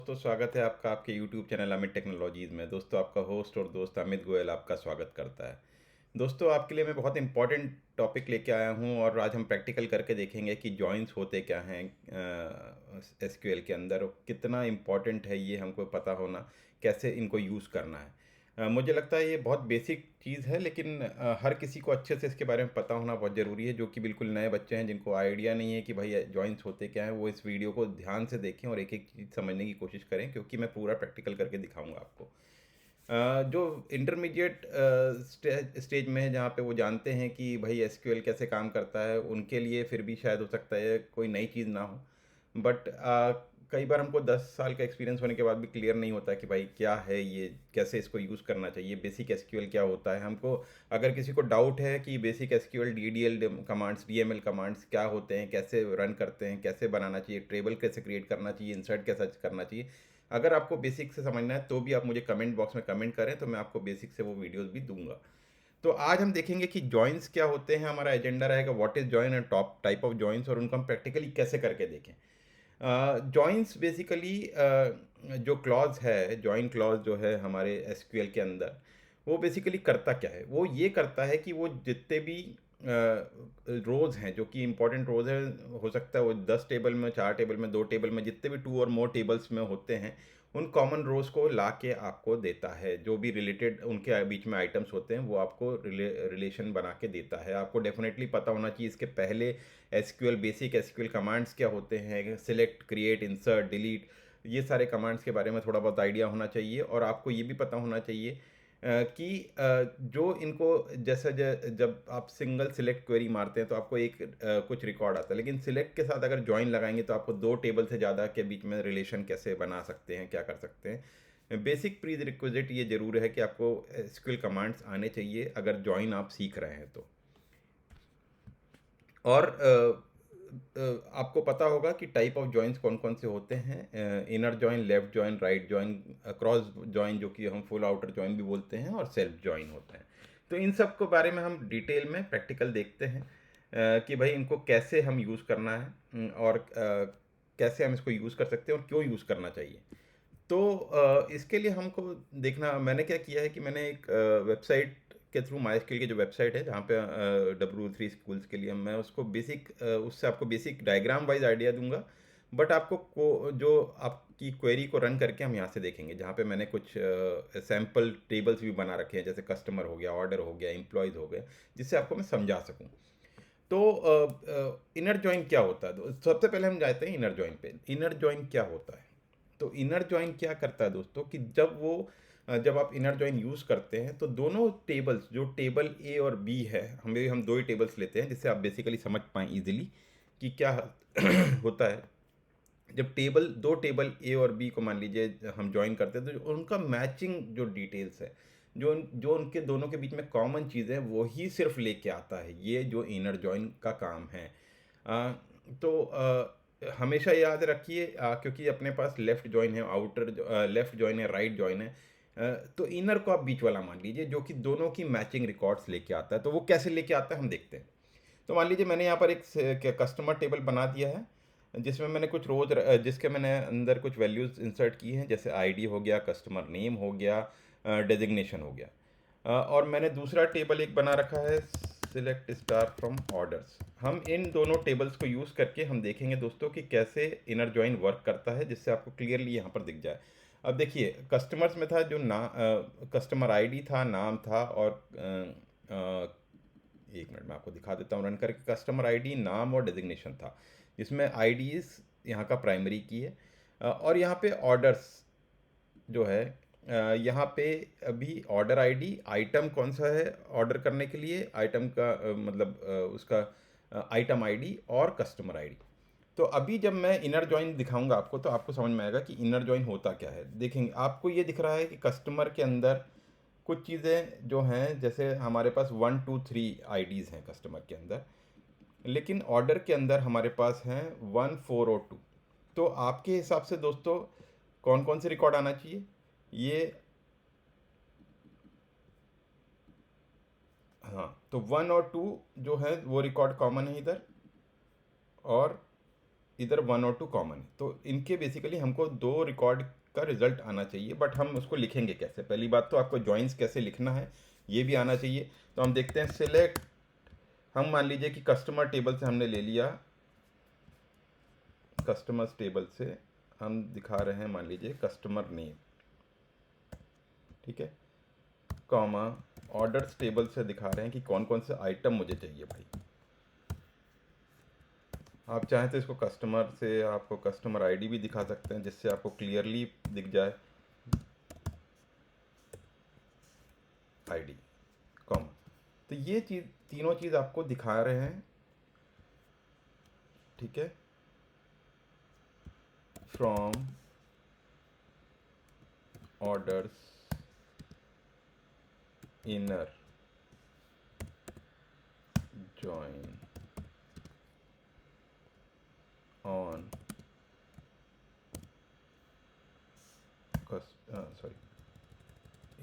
दोस्तों स्वागत है आपका आपके YouTube चैनल अमित टेक्नोलॉजीज़ में। दोस्तों आपका होस्ट और दोस्त अमित गोयल आपका स्वागत करता है। दोस्तों आपके लिए मैं बहुत इंपॉर्टेंट टॉपिक लेके आया हूँ और आज हम प्रैक्टिकल करके देखेंगे कि जॉइंट्स होते क्या हैं एसक्यूएल के अंदर और कितना इम्पॉर्टेंट है ये हमको पता होना, कैसे इनको यूज़ करना है। मुझे लगता है ये बहुत बेसिक चीज़ है, लेकिन हर किसी को अच्छे से इसके बारे में पता होना बहुत ज़रूरी है। जो कि बिल्कुल नए बच्चे हैं, जिनको आइडिया नहीं है कि भाई जॉइंट्स होते क्या हैं, वो इस वीडियो को ध्यान से देखें और एक एक चीज़ समझने की कोशिश करें, क्योंकि मैं पूरा प्रैक्टिकल करके दिखाऊंगा आपको। जो इंटरमीडिएट स्टेज में है, जहाँ पे वो जानते हैं कि भाई एसक्यूएल कैसे काम करता है, उनके लिए फिर भी शायद हो सकता है कोई नई चीज़ ना हो। बट कई बार हमको 10 साल का एक्सपीरियंस होने के बाद भी क्लियर नहीं होता कि भाई क्या है ये, कैसे इसको यूज़ करना चाहिए, बेसिक एसक्यूएल क्या होता है हमको। अगर किसी को डाउट है कि basic SQL DDL commands, DML commands क्या होते हैं, कैसे रन करते हैं, कैसे बनाना चाहिए, टेबल कैसे क्रिएट करना चाहिए, इंसर्ट कैसे करना चाहिए, अगर आपको बेसिक से समझना है तो भी आप मुझे कमेंट बॉक्स में कमेंट करें, तो मैं आपको बेसिक से वो वीडियोस भी दूंगा। तो आज हम देखेंगे कि जॉइंट्स क्या होते हैं। हमारा एजेंडा रहेगा what is join and top type of joints, और उनको हम प्रैक्टिकली कैसे करके देखें। जॉइंट्स बेसिकली जो क्लॉज है, जॉइन क्लॉज जो है हमारे एसक्यूएल के अंदर, वो बेसिकली करता क्या है। वो ये करता है कि वो जितने भी रोज़ हैं, जो कि इंपॉर्टेंट रोज़ हैं, हो सकता है वो 10 टेबल में, 4 टेबल में, 2 टेबल में, जितने भी 2 और मोर टेबल्स में होते हैं, उन कॉमन रोज़ को ला के आपको देता है। जो भी रिलेटेड उनके बीच में आइटम्स होते हैं, वो आपको रिलेशन बना के देता है। आपको डेफिनेटली पता होना चाहिए इसके पहले एसक्यूएल, बेसिक एसक्यूएल कमांड्स क्या होते हैं, सिलेक्ट, क्रिएट, इंसर्ट, डिलीट, ये सारे कमांड्स के बारे में थोड़ा बहुत आइडिया होना चाहिए। और आपको ये भी पता होना चाहिए कि जो इनको, जैसे जब आप सिंगल सिलेक्ट क्वेरी मारते हैं तो आपको एक कुछ रिकॉर्ड आता है, लेकिन सिलेक्ट के साथ अगर ज्वाइन लगाएंगे तो आपको 2 टेबल से ज़्यादा के बीच में रिलेशन कैसे बना सकते हैं, क्या कर सकते हैं। बेसिक प्री रिक्विजिट ये जरूर है कि आपको एसक्यूएल कमांड्स आने चाहिए अगर ज्वाइन आप सीख रहे हैं तो। और आपको पता होगा कि टाइप ऑफ जॉइंट्स कौन कौन से होते हैं। Inner join, left join, right join, cross join जो कि हम फुल आउटर जॉइन भी बोलते हैं, और सेल्फ जॉइन होते हैं। तो इन सब के बारे में हम डिटेल में प्रैक्टिकल देखते हैं कि भाई इनको कैसे हम यूज़ करना है, और कैसे हम इसको यूज़ कर सकते हैं और क्यों यूज़ करना चाहिए। तो इसके लिए हमको देखना, मैंने क्या किया है कि मैंने एक वेबसाइट के थ्रू, माई स्किल की जो वेबसाइट है, जहाँ पे W3 स्कूल्स के लिए मैं उसको बेसिक, उससे आपको बेसिक डायग्राम वाइज आइडिया दूंगा। बट आपको जो आपकी क्वेरी को रन करके हम यहाँ से देखेंगे, जहाँ पे मैंने कुछ सैम्पल टेबल्स भी बना रखे हैं, जैसे कस्टमर हो गया, ऑर्डर हो गया, एम्प्लॉयज़ हो गए, जिससे आपको मैं समझा सकूँ। तो इनर जॉइन क्या होता है, तो सबसे पहले हम जाते हैं इनर जॉइन पे। इनर जॉइन क्या होता है? तो इनर जॉइन क्या करता है दोस्तों, कि जब आप इनर जॉइन यूज़ करते हैं तो दोनों टेबल्स, जो टेबल ए और बी है, हम दो ही टेबल्स लेते हैं जिससे आप बेसिकली समझ पाएँ इजीली कि क्या होता है। जब दो टेबल ए और बी को मान लीजिए हम ज्वाइन करते हैं, तो उनका मैचिंग जो डिटेल्स है, जो उनके दोनों के बीच में कॉमन चीज़ है, वो ही सिर्फ लेके आता है। ये जो इनर जॉइन का काम है। तो हमेशा याद रखिए, क्योंकि अपने पास लेफ़्ट जॉइन है, लेफ़्ट जॉइन है, राइट जॉइन है, तो इनर को आप बीच वाला मान लीजिए, जो कि दोनों की मैचिंग रिकॉर्ड्स लेके आता है। तो वो कैसे लेके आता है हम देखते हैं। तो मान लीजिए मैंने यहाँ पर एक कस्टमर टेबल बना दिया है, जिसमें मैंने कुछ जिसके मैंने अंदर कुछ वैल्यूज़ इंसर्ट की हैं, जैसे आईडी हो गया, कस्टमर नेम हो गया, डेजिग्नेशन हो गया। और मैंने दूसरा टेबल एक बना रखा है, सिलेक्ट स्टार फ्रॉम ऑर्डर्स। हम इन दोनों टेबल्स को यूज़ करके हम देखेंगे दोस्तों कि कैसे इनर जॉइन वर्क करता है, जिससे आपको क्लियरली यहाँ पर दिख जाए। अब देखिए, कस्टमर्स में था जो कस्टमर आईडी था, नाम था, और एक मिनट में आपको दिखा देता हूँ रन करके। कस्टमर आईडी, नाम और डेजिग्नेशन था, जिसमें आईडी इस यहाँ का प्राइमरी की है। और यहाँ पे ऑर्डर्स जो है, यहाँ पे अभी ऑर्डर आईडी, आइटम कौन सा है ऑर्डर करने के लिए, आइटम का मतलब उसका आइटम आईडी, और कस्टमर आईडी। तो अभी जब मैं इनर जॉइन दिखाऊंगा आपको, तो आपको समझ में आएगा कि इनर जॉइन होता क्या है। देखेंगे, आपको ये दिख रहा है कि कस्टमर के अंदर कुछ चीज़ें जो हैं, जैसे हमारे पास 1 2 3 आईडीज़ हैं कस्टमर के अंदर, लेकिन ऑर्डर के अंदर हमारे पास हैं 1 4 और 2। तो आपके हिसाब से दोस्तों कौन कौन से रिकॉर्ड आना चाहिए? ये, हाँ, तो 1 और 2 जो है वो रिकॉर्ड कॉमन है इधर, और इधर 1 और 2 कॉमन है, तो इनके बेसिकली हमको 2 रिकॉर्ड का रिजल्ट आना चाहिए। बट हम उसको लिखेंगे कैसे? पहली बात तो आपको जॉइंस कैसे लिखना है ये भी आना चाहिए। तो हम देखते हैं, सिलेक्ट, हम मान लीजिए कि कस्टमर टेबल से हमने ले लिया, कस्टमर्स टेबल से हम दिखा रहे हैं मान लीजिए कस्टमर नेम, ठीक है, कॉमा ऑर्डर्स टेबल से दिखा रहे हैं कि कौन कौन से आइटम मुझे चाहिए भाई। आप चाहें तो इसको कस्टमर से आपको कस्टमर आईडी भी दिखा सकते हैं, जिससे आपको क्लियरली दिख जाए आईडी, कॉमा। तो ये चीज़, तीनों चीज़ आपको दिखा रहे हैं, ठीक है, from orders inner join on sorry,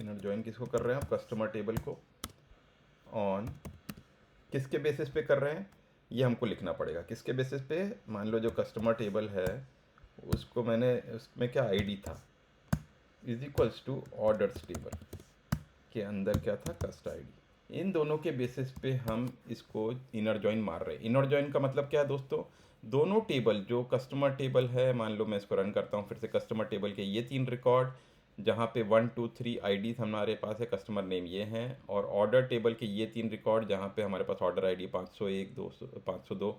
inner join किसको कर रहे हैं आप? कस्टमर टेबल को। ऑन किसके बेसिस पे कर रहे हैं ये हमको लिखना पड़ेगा। किसके बेसिस पे? मान लो जो कस्टमर टेबल है उसको मैंने, उसमें क्या आईडी था, is equals to orders table के अंदर क्या था? कस्ट आईडी। इन दोनों के बेसिस पे हम इसको इनर जॉइन मार रहे हैं। इनर जॉइन का मतलब क्या है दोस्तों? दोनों टेबल, जो कस्टमर टेबल है, मान लो मैं इसको रन करता हूँ फिर से, कस्टमर टेबल के ये 3 रिकॉर्ड जहाँ पे 1 2 3 आईडी हमारे पास है, कस्टमर नेम ये हैं, और ऑर्डर टेबल के ये 3 रिकॉर्ड जहाँ पे हमारे पास ऑर्डर आईडी 501 200 502,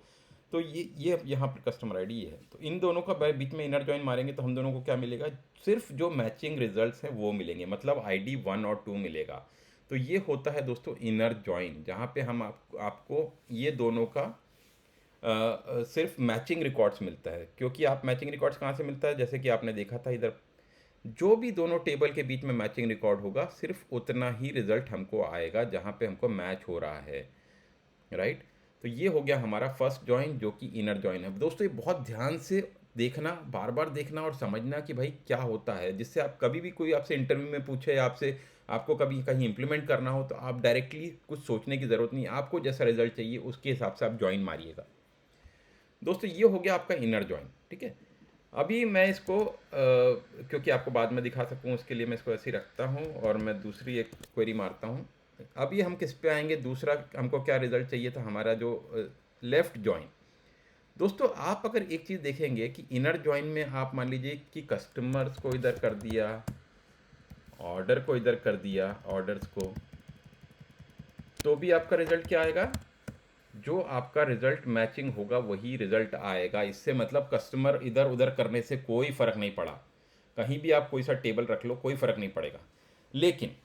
तो ये यहाँ पर कस्टमर आईडी ये है। तो इन दोनों का बीच में इनर जॉइन मारेंगे तो हम दोनों को क्या मिलेगा? सिर्फ जो मैचिंग रिजल्ट्स हैं वो मिलेंगे, मतलब आईडी 1 और 2 मिलेगा। तो ये होता है दोस्तों इनर जॉइन, जहाँ पे हम आपको ये दोनों का सिर्फ मैचिंग रिकॉर्ड्स मिलता है। क्योंकि आप मैचिंग रिकॉर्ड्स कहाँ से मिलता है? जैसे कि आपने देखा था इधर, जो भी दोनों टेबल के बीच में मैचिंग रिकॉर्ड होगा सिर्फ उतना ही रिजल्ट हमको आएगा जहाँ पे हमको मैच हो रहा है, राइट। तो ये हो गया हमारा फर्स्ट जॉइन जो कि इनर जॉइन है। दोस्तों ये बहुत ध्यान से देखना, बार बार देखना और समझना कि भाई क्या होता है, जिससे आप कभी भी कोई आपसे इंटरव्यू में पूछे, आपसे आपको कभी कहीं इंप्लीमेंट करना हो तो आप डायरेक्टली कुछ सोचने की ज़रूरत नहीं, आपको जैसा रिजल्ट चाहिए उसके हिसाब से आप ज्वाइन मारिएगा। दोस्तों ये हो गया आपका इनर जॉइन, ठीक है। अभी मैं इसको क्योंकि आपको बाद में दिखा सकूँ उसके लिए मैं इसको ऐसे ही रखता हूँ और मैं दूसरी एक क्वेरी मारता हूँ। अभी हम किस पे आएंगे? दूसरा हमको क्या रिजल्ट चाहिए था? हमारा जो लेफ़्ट जॉइन। दोस्तों आप अगर एक चीज़ देखेंगे कि इनर जॉइन में आप मान लीजिए कि कस्टमर्स को इधर कर दिया, ऑर्डर को इधर कर दिया, ऑर्डर्स को, तो भी आपका रिजल्ट क्या आएगा? जो आपका रिजल्ट मैचिंग होगा वही रिजल्ट आएगा। इससे मतलब कस्टमर इधर उधर करने से कोई फ़र्क नहीं पड़ा, कहीं भी आप कोई सा टेबल रख लो कोई फ़र्क नहीं पड़ेगा। लेकिन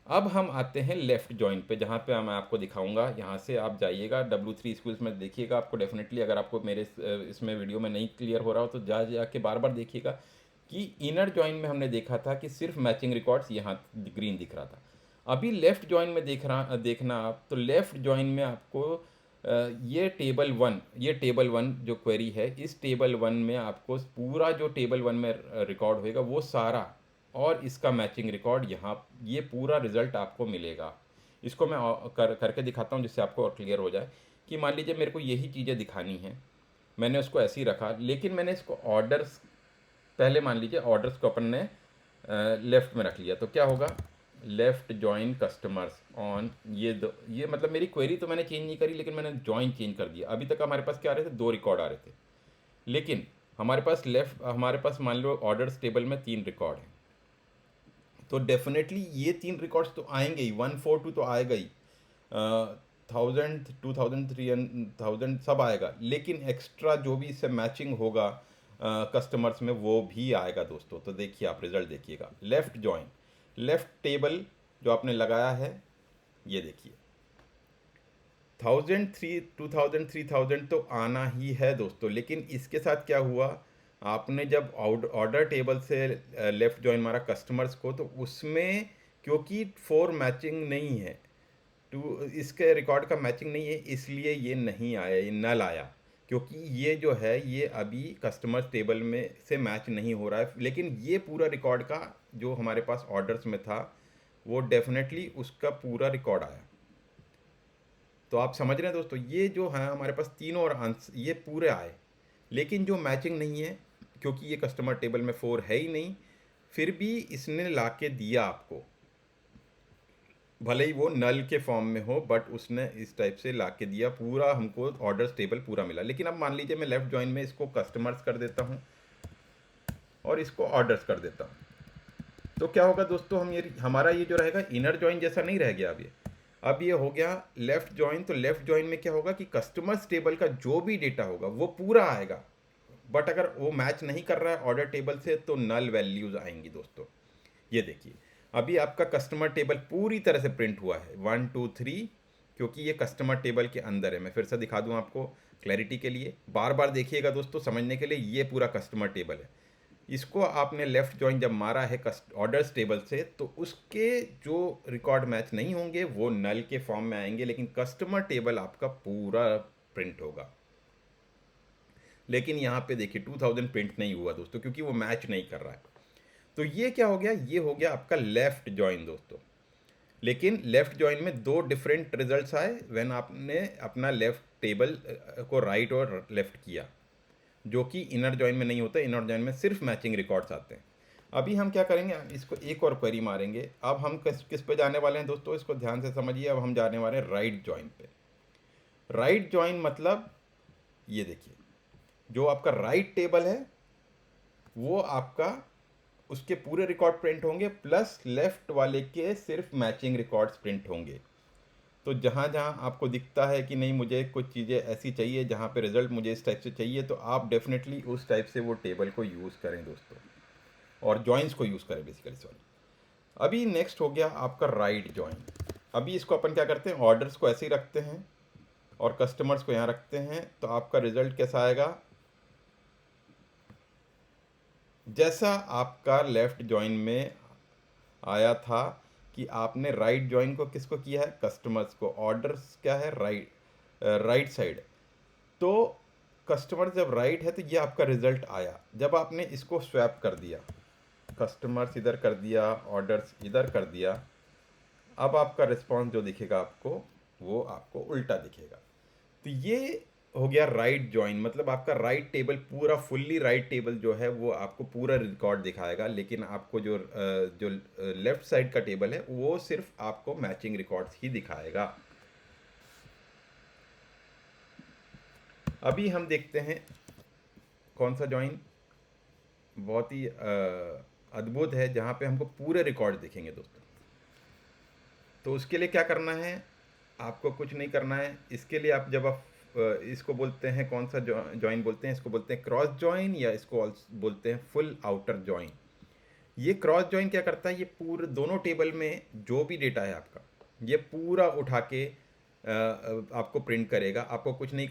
अब हम आते हैं लेफ़्ट जॉइन पे, जहाँ पे मैं आपको दिखाऊंगा। यहाँ से आप जाइएगा W3 स्कूल्स में देखिएगा, आपको डेफिनेटली, अगर आपको मेरे इसमें वीडियो में नहीं क्लियर हो रहा हो तो जाके बार बार देखिएगा कि इनर जॉइन में हमने देखा था कि सिर्फ मैचिंग रिकॉर्ड्स यहाँ ग्रीन दिख रहा था। अभी लेफ़्ट जॉइन में देखना आप, तो लेफ़्ट जॉइन में आपको ये टेबल वन जो क्वेरी है, इस टेबल वन में आपको पूरा जो टेबल वन में रिकॉर्ड होएगा वो सारा, और इसका मैचिंग रिकॉर्ड यहाँ, ये पूरा रिजल्ट आपको मिलेगा। इसको मैं करके दिखाता हूँ जिससे आपको और क्लियर हो जाए कि मान लीजिए मेरे को यही चीज़ें दिखानी है, मैंने उसको ऐसे ही रखा, लेकिन मैंने इसको ऑर्डर्स, पहले मान लीजिए ऑर्डर्स को अपन ने लेफ़्ट में रख लिया, तो क्या होगा? लेफ़्ट जॉइन कस्टमर्स ऑन ये मतलब मेरी क्वेरी तो मैंने चेंज नहीं करी, लेकिन मैंने जॉइन चेंज कर दिया। अभी तक हमारे पास क्या आ रहे थे? 2 रिकॉर्ड आ रहे थे, लेकिन हमारे पास मान लो ऑर्डर्स टेबल में 3 रिकॉर्ड हैं, तो डेफिनेटली ये 3 रिकॉर्ड्स तो आएंगे ही, 142 तो आएगा ही, 1000 2000 3000 सब आएगा, लेकिन एक्स्ट्रा जो भी इससे मैचिंग होगा कस्टमर्स में वो भी आएगा दोस्तों। तो देखिए आप रिजल्ट देखिएगा, लेफ़्ट जॉइन, लेफ़्ट टेबल जो आपने लगाया है, ये देखिए 1000 3000 तो आना ही है दोस्तों। लेकिन इसके साथ क्या हुआ? आपने जब ऑर्डर टेबल से लेफ़्ट जॉइन मारा कस्टमर्स को, तो उसमें क्योंकि 4 मैचिंग नहीं है, टू इसके रिकॉर्ड का मैचिंग नहीं है, इसलिए ये नहीं आया, ये नल आया। क्योंकि ये जो है ये अभी कस्टमर्स टेबल में से मैच नहीं हो रहा है, लेकिन ये पूरा रिकॉर्ड का जो हमारे पास ऑर्डर्स में था वो डेफिनेटली उसका पूरा रिकॉर्ड आया। तो आप समझ रहे हैं दोस्तों, ये जो है हमारे पास तीनों और आंसर ये पूरे आए, लेकिन जो मैचिंग नहीं है, क्योंकि ये कस्टमर टेबल में 4 है ही नहीं, फिर भी इसने ला के दिया आपको, भले ही वो नल के फॉर्म में हो, बट उसने इस टाइप से ला के दिया, पूरा हमको ऑर्डर्स टेबल पूरा मिला। लेकिन अब मान लीजिए मैं लेफ़्ट जॉइन में इसको कस्टमर्स कर देता हूँ और इसको ऑर्डर्स कर देता हूँ, तो क्या होगा दोस्तों, हमारा ये जो रहेगा इनर जॉइन जैसा नहीं रह गया। अब ये हो गया लेफ़्ट जॉइन। तो लेफ़्ट जॉइन में क्या होगा कि कस्टमर्स टेबल का जो भी डेटा होगा वो पूरा आएगा, बट अगर वो मैच नहीं कर रहा है ऑर्डर टेबल से तो नल वैल्यूज़ आएंगी दोस्तों। ये देखिए, अभी आपका कस्टमर टेबल पूरी तरह से प्रिंट हुआ है 1 2 3, क्योंकि ये कस्टमर टेबल के अंदर है। मैं फिर से दिखा दूं आपको क्लैरिटी के लिए, बार बार देखिएगा दोस्तों समझने के लिए। ये पूरा कस्टमर टेबल है, इसको आपने लेफ़्ट जॉइन जब मारा है ऑर्डर्स टेबल से, तो उसके जो रिकॉर्ड मैच नहीं होंगे वो नल के फॉर्म में आएंगे, लेकिन कस्टमर टेबल आपका पूरा प्रिंट होगा। लेकिन यहाँ पे देखिए 2000 प्रिंट नहीं हुआ दोस्तों, क्योंकि वो मैच नहीं कर रहा है। तो ये क्या हो गया, ये हो गया आपका लेफ़्ट जॉइन दोस्तों। लेकिन लेफ़्ट जॉइन में दो डिफरेंट रिजल्ट्स आए व्हेन आपने अपना लेफ़्ट टेबल को राइट और लेफ़्ट किया, जो कि इनर जॉइन में नहीं होता। इनर जॉइन में सिर्फ मैचिंग रिकॉर्ड्स आते हैं। अभी हम क्या करेंगे, इसको एक और क्वेरी मारेंगे। अब हम किस किस पे जाने वाले हैं दोस्तों, इसको ध्यान से समझिए। अब हम जाने वाले हैं राइट जॉइन पे। राइट जॉइन मतलब ये देखिए, जो आपका राइट टेबल है वो आपका, उसके पूरे रिकॉर्ड प्रिंट होंगे, प्लस लेफ्ट वाले के सिर्फ मैचिंग रिकॉर्ड्स प्रिंट होंगे। तो जहाँ जहाँ आपको दिखता है कि नहीं मुझे कुछ चीज़ें ऐसी चाहिए जहाँ पे रिज़ल्ट मुझे इस टाइप से चाहिए, तो आप डेफिनेटली उस टाइप से वो टेबल को यूज़ करें दोस्तों, और जॉइंस को यूज़ करें बेसिकली। सॉरी, अभी नेक्स्ट हो गया आपका राइट जॉइन। अभी इसको अपन क्या करते हैं, ऑर्डर्स को ऐसे ही रखते हैं और कस्टमर्स को यहाँ रखते हैं। तो आपका रिज़ल्ट कैसा आएगा, जैसा आपका लेफ़्ट जॉइन में आया था कि आपने राइट जॉइन को किसको किया है, कस्टमर्स को। ऑर्डर्स क्या है, राइट साइड। तो कस्टमर जब राइट है तो ये आपका रिजल्ट आया। जब आपने इसको स्वैप कर दिया, कस्टमर्स इधर कर दिया, ऑर्डर्स इधर कर दिया, अब आपका रिस्पॉन्स जो दिखेगा आपको वो आपको उल्टा दिखेगा। तो ये हो गया राइट जॉइन, मतलब आपका राइट टेबल पूरा फुल्ली राइट टेबल जो है वो आपको पूरा रिकॉर्ड दिखाएगा, लेकिन आपको जो लेफ्ट साइड का टेबल है वो सिर्फ आपको मैचिंग रिकॉर्ड्स ही दिखाएगा। अभी हम देखते हैं कौन सा जॉइन बहुत ही अद्भुत है, जहाँ पे हमको पूरे रिकॉर्ड दिखेंगे दोस्तों। तो उसके लिए क्या करना है, आपको कुछ नहीं करना है। इसके लिए आप जब आप इसको बोलते हैं, कौन सा जॉइन बोलते हैं, इसको बोलते हैं क्रॉस जॉइन, या इसको बोलते हैं फुल आउटर जॉइन। ये क्रॉस जॉइन क्या करता है, ये पूरे दोनों टेबल में जो भी डेटा है आपका, ये पूरा उठा के आपको प्रिंट करेगा। आपको कुछ नहीं